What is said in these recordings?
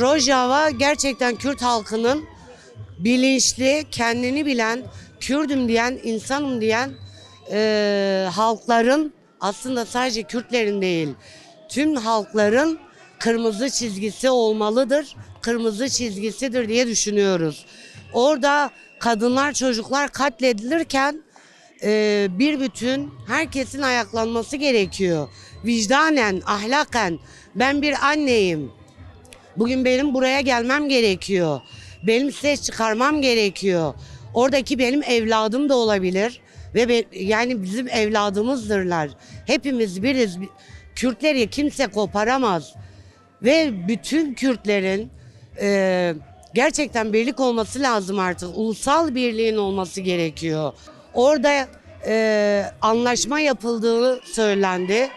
Rojava gerçekten Kürt halkının bilinçli, kendini bilen, Kürdüm diyen, insanım diyen halkların, aslında sadece Kürtlerin değil, tüm halkların kırmızı çizgisi olmalıdır, kırmızı çizgisidir diye düşünüyoruz. Orada kadınlar, çocuklar katledilirken bir bütün herkesin ayaklanması gerekiyor. Vicdanen, ahlaken ben bir anneyim. Bugün benim buraya gelmem gerekiyor. Benim ses çıkarmam gerekiyor. Oradaki benim evladım da olabilir. Yani bizim evladımızdırlar. Hepimiz biriz. Kürtleri kimse koparamaz. Ve bütün Kürtlerin gerçekten birlik olması lazım artık. Ulusal birliğin olması gerekiyor. Orada anlaşma yapıldığı söylendi.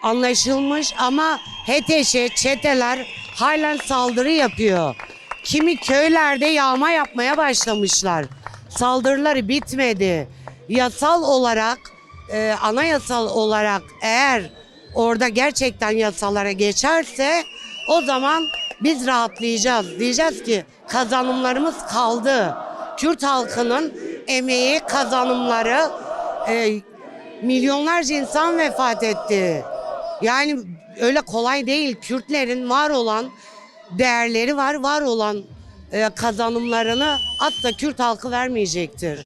Anlaşılmış ama HTŞ, çeteler halen saldırı yapıyor. Kimi köylerde yağma yapmaya başlamışlar. Saldırıları bitmedi. Yasal olarak, anayasal olarak eğer orada gerçekten yasalara geçerse o zaman biz rahatlayacağız. Diyeceğiz ki kazanımlarımız kaldı. Kürt halkının emeği, kazanımları, milyonlarca insan vefat etti. Yani öyle kolay değil. Kürtlerin var olan değerleri var olan kazanımlarını asla Kürt halkı vermeyecektir.